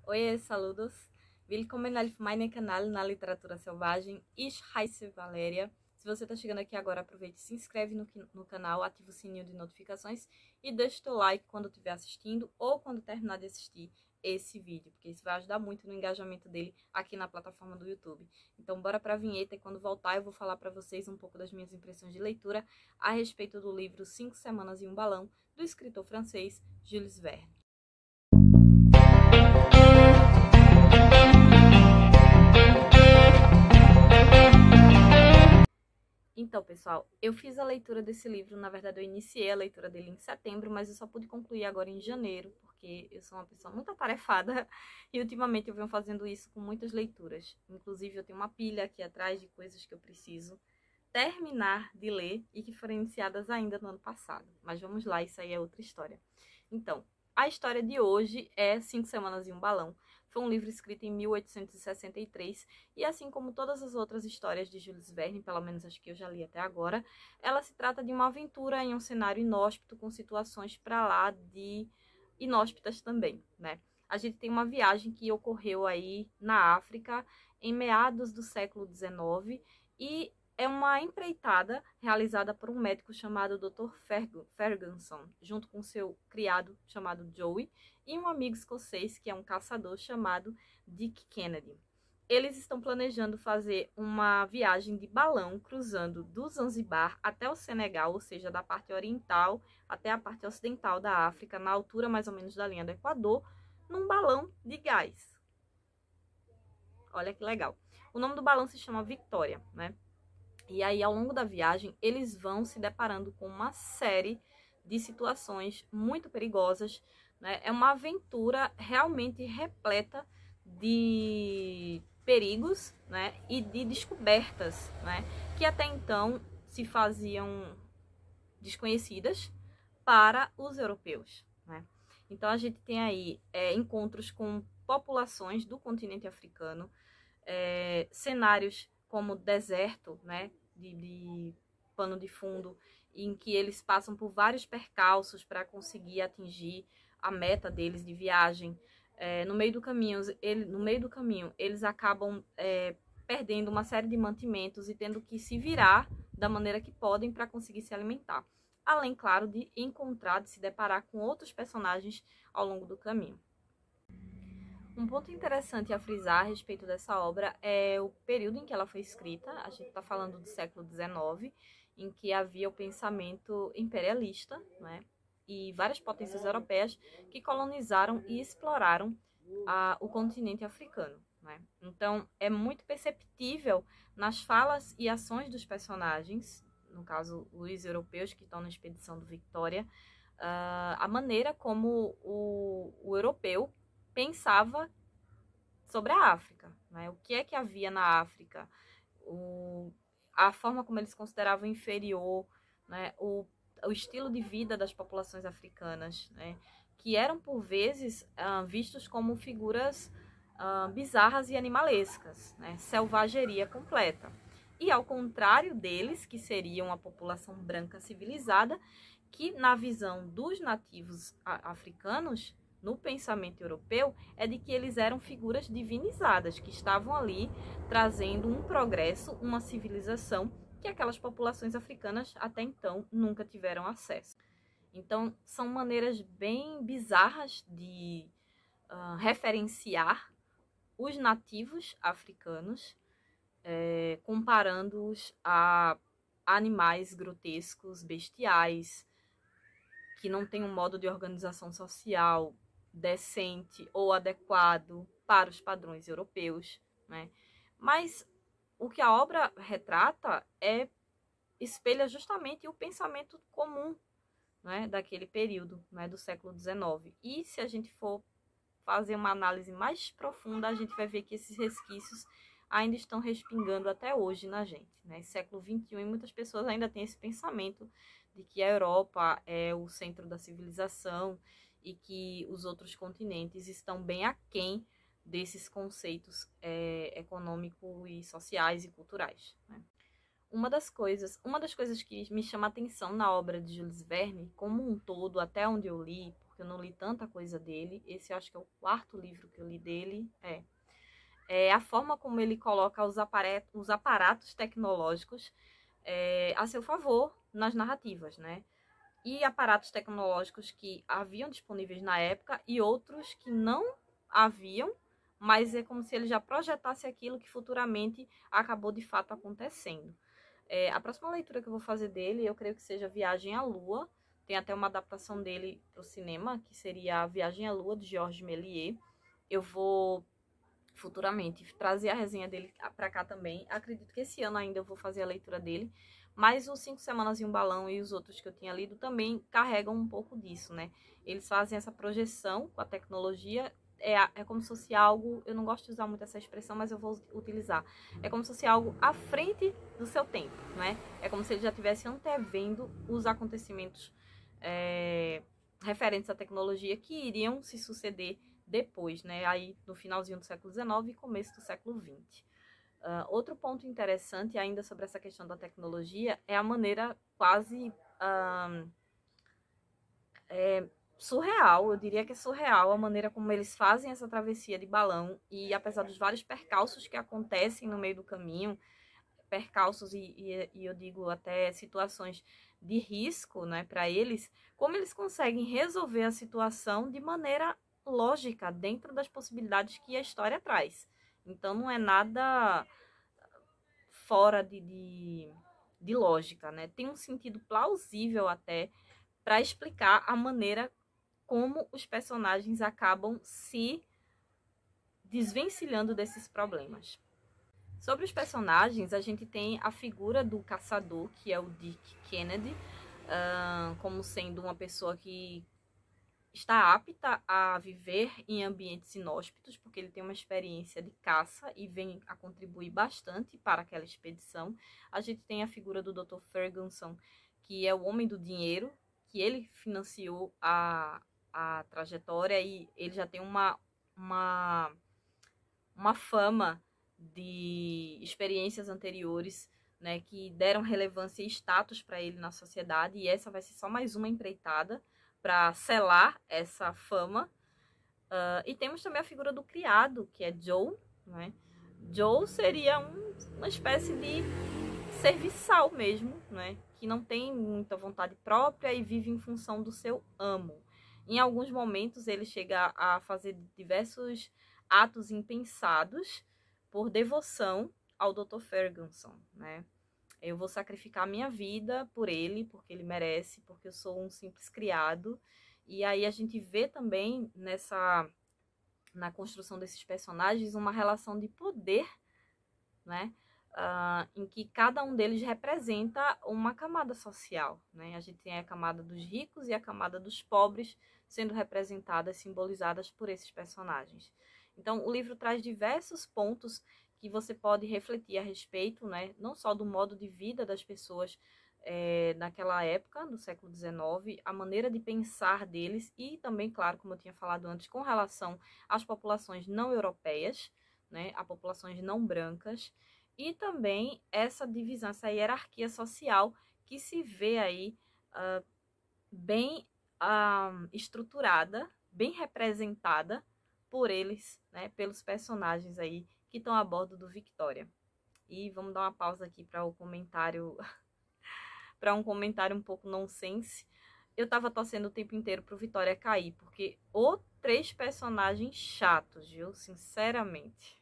Oi, saludos. Willkommen auf meinem Kanal na Literatura Selvagem. Ich heiße Valéria. Se você está chegando aqui agora, aproveite e se inscreve no canal, ativa o sininho de notificações e deixa o teu like quando estiver assistindo ou quando terminar de assistir esse vídeo, porque isso vai ajudar muito no engajamento dele aqui na plataforma do YouTube. Então, bora para a vinheta e quando voltar eu vou falar para vocês um pouco das minhas impressões de leitura a respeito do livro 5 Semanas e um Balão, do escritor francês Jules Verne. Então, pessoal, eu fiz a leitura desse livro, na verdade eu iniciei a leitura dele em setembro, mas eu só pude concluir agora em janeiro, porque eu sou uma pessoa muito atarefada e ultimamente eu venho fazendo isso com muitas leituras. Inclusive eu tenho uma pilha aqui atrás de coisas que eu preciso terminar de ler e que foram iniciadas ainda no ano passado. Mas vamos lá, isso aí é outra história. Então, a história de hoje é 5 Semanas e um Balão. Foi um livro escrito em 1863 e, assim como todas as outras histórias de Jules Verne, pelo menos as que eu já li até agora, ela se trata de uma aventura em um cenário inóspito com situações para lá de inóspitas também, né? A gente tem uma viagem que ocorreu aí na África em meados do século XIX e é uma empreitada realizada por um médico chamado Dr. Ferguson, junto com seu criado chamado Joey, e um amigo escocês que é um caçador chamado Dick Kennedy. Eles estão planejando fazer uma viagem de balão cruzando do Zanzibar até o Senegal, ou seja, da parte oriental até a parte ocidental da África, na altura mais ou menos da linha do Equador, num balão de gás. Olha que legal. O nome do balão se chama Victoria, né? E aí, ao longo da viagem, eles vão se deparando com uma série de situações muito perigosas, né? É uma aventura realmente repleta de perigos, né? E de descobertas, né? Que até então se faziam desconhecidas para os europeus, né? Então, a gente tem aí encontros com populações do continente africano, cenários como deserto, né, de pano de fundo, em que eles passam por vários percalços para conseguir atingir a meta deles de viagem. No meio do caminho, eles acabam perdendo uma série de mantimentos e tendo que se virar da maneira que podem para conseguir se alimentar. Além, claro, de encontrar, de se deparar com outros personagens ao longo do caminho. Um ponto interessante a frisar a respeito dessa obra é o período em que ela foi escrita. A gente está falando do século XIX, em que havia o pensamento imperialista, né? E várias potências europeias que colonizaram e exploraram o continente africano, né? Então, é muito perceptível nas falas e ações dos personagens, no caso, os europeus que estão na expedição do Victoria, a maneira como o europeu pensava sobre a África, né? O que é que havia na África, a forma como eles consideravam inferior, né? O estilo de vida das populações africanas, né? Que eram por vezes vistos como figuras bizarras e animalescas, né? Selvageria completa. E ao contrário deles, que seriam a população branca civilizada, que na visão dos nativos africanos, no pensamento europeu, é de que eles eram figuras divinizadas, que estavam ali trazendo um progresso, uma civilização que aquelas populações africanas até então nunca tiveram acesso. Então, são maneiras bem bizarras de referenciar os nativos africanos, comparando-os a animais grotescos, bestiais, que não têm um modo de organização social decente ou adequado para os padrões europeus, né? Mas o que a obra retrata espelha justamente o pensamento comum, né, daquele período, né, do século XIX. E se a gente for fazer uma análise mais profunda, a gente vai ver que esses resquícios ainda estão respingando até hoje na gente, né? Século XXI, e muitas pessoas ainda têm esse pensamento de que a Europa é o centro da civilização e que os outros continentes estão bem aquém desses conceitos econômicos e sociais e culturais, né? Uma das coisas que me chama a atenção na obra de Jules Verne, como um todo, até onde eu li, porque eu não li tanta coisa dele. Esse eu acho que é o 4º livro que eu li dele. É a forma como ele coloca os aparatos tecnológicos a seu favor nas narrativas, né? E aparatos tecnológicos que haviam disponíveis na época e outros que não haviam, mas é como se ele já projetasse aquilo que futuramente acabou de fato acontecendo. A próxima leitura que eu vou fazer dele, eu creio que seja Viagem à Lua. Tem até uma adaptação dele para o cinema, que seria a Viagem à Lua, de Georges Méliès. Eu vou futuramente trazer a resenha dele para cá também. Acredito que esse ano ainda eu vou fazer a leitura dele. Mas os 5 Semanas em um Balão e os outros que eu tinha lido também carregam um pouco disso, né? Eles fazem essa projeção com a tecnologia. É como se fosse algo, eu não gosto de usar muito essa expressão, mas eu vou utilizar. É como se fosse algo à frente do seu tempo, né? É como se ele já estivesse antevendo os acontecimentos referentes à tecnologia que iriam se suceder depois, né? Aí no finalzinho do século XIX e começo do século XX. Outro ponto interessante ainda sobre essa questão da tecnologia é a maneira quase surreal, eu diria que é surreal a maneira como eles fazem essa travessia de balão e apesar dos vários percalços que acontecem no meio do caminho, percalços e eu digo até situações de risco, né, para eles, como eles conseguem resolver a situação de maneira lógica dentro das possibilidades que a história traz. Então não é nada fora de lógica, né? Tem um sentido plausível até para explicar a maneira como os personagens acabam se desvencilhando desses problemas. Sobre os personagens, a gente tem a figura do caçador, que é o Dick Kennedy, como sendo uma pessoa que está apta a viver em ambientes inóspitos, porque ele tem uma experiência de caça e vem a contribuir bastante para aquela expedição. A gente tem a figura do Dr. Ferguson, que é o homem do dinheiro, que ele financiou a trajetória e ele já tem uma fama de experiências anteriores, né, que deram relevância e status para ele na sociedade, e essa vai ser só mais uma empreitada para selar essa fama. E temos também a figura do criado, que é Joe, né? Joe seria uma espécie de serviçal mesmo, né? Que não tem muita vontade própria e vive em função do seu amo. Em alguns momentos ele chega a fazer diversos atos impensados por devoção ao Dr. Ferguson, né? Eu vou sacrificar a minha vida por ele, porque ele merece, porque eu sou um simples criado. E aí a gente vê também na construção desses personagens uma relação de poder, né? Em que cada um deles representa uma camada social, né? A gente tem a camada dos ricos e a camada dos pobres sendo representadas, simbolizadas por esses personagens. Então, o livro traz diversos pontos que você pode refletir a respeito, né? Não só do modo de vida das pessoas naquela época, do século XIX, a maneira de pensar deles e também, claro, como eu tinha falado antes, com relação às populações não europeias, né? A populações não brancas, e também essa divisão, essa hierarquia social que se vê aí bem estruturada, bem representada por eles, né, pelos personagens aí que estão a bordo do Victoria. E vamos dar uma pausa aqui para o comentário, para um comentário um pouco nonsense. Eu tava torcendo o tempo inteiro pro Vitória cair, porque ou 3 personagens chatos, viu? Sinceramente.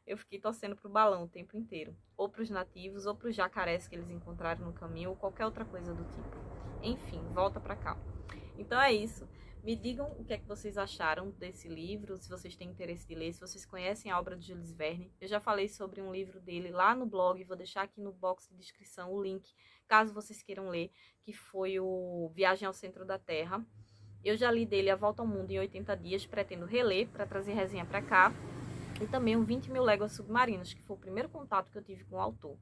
Eu fiquei torcendo pro balão o tempo inteiro. Ou pros nativos, ou pros jacarés que eles encontraram no caminho, ou qualquer outra coisa do tipo. Enfim, volta pra cá. Então é isso. Me digam o que é que vocês acharam desse livro, se vocês têm interesse de ler, se vocês conhecem a obra de Jules Verne. Eu já falei sobre um livro dele lá no blog, vou deixar aqui no box de descrição o link, caso vocês queiram ler, que foi o Viagem ao Centro da Terra. Eu já li dele A Volta ao Mundo em 80 Dias, pretendo reler para trazer resenha para cá. E também o 20 Mil Léguas Submarinas, que foi o primeiro contato que eu tive com o autor.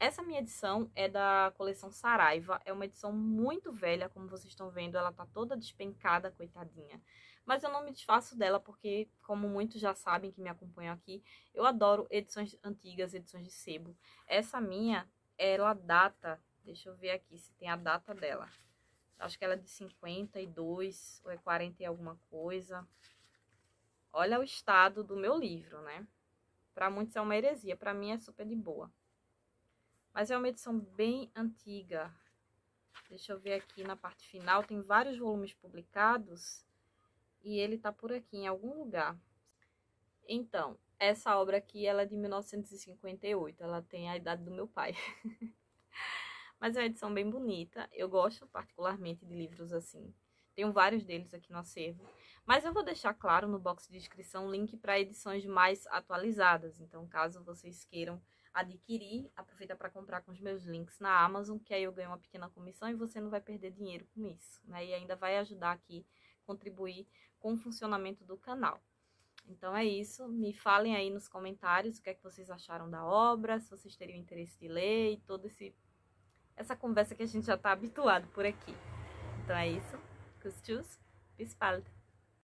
Essa minha edição é da coleção Saraiva, é uma edição muito velha, como vocês estão vendo, ela tá toda despencada, coitadinha. Mas eu não me desfaço dela porque, como muitos já sabem que me acompanham aqui, eu adoro edições antigas, edições de sebo. Essa minha, ela data, deixa eu ver aqui se tem a data dela. Acho que ela é de 52 ou é 40 e alguma coisa. Olha o estado do meu livro, né? Para muitos é uma heresia, para mim é super de boa. Mas é uma edição bem antiga. Deixa eu ver aqui na parte final, tem vários volumes publicados e ele tá por aqui em algum lugar. Então, essa obra aqui, ela é de 1958, ela tem a idade do meu pai. Mas é uma edição bem bonita, eu gosto particularmente de livros assim. Tenho vários deles aqui no acervo. Mas eu vou deixar, claro, no box de descrição o link para edições mais atualizadas. Então, caso vocês queiram adquirir, aproveita para comprar com os meus links na Amazon, que aí eu ganho uma pequena comissão e você não vai perder dinheiro com isso, né? E ainda vai ajudar aqui, contribuir com o funcionamento do canal. Então é isso, me falem aí nos comentários o que é que vocês acharam da obra, se vocês teriam interesse de ler e toda essa conversa que a gente já está habituado por aqui. Então é isso, tschüss, bis bald!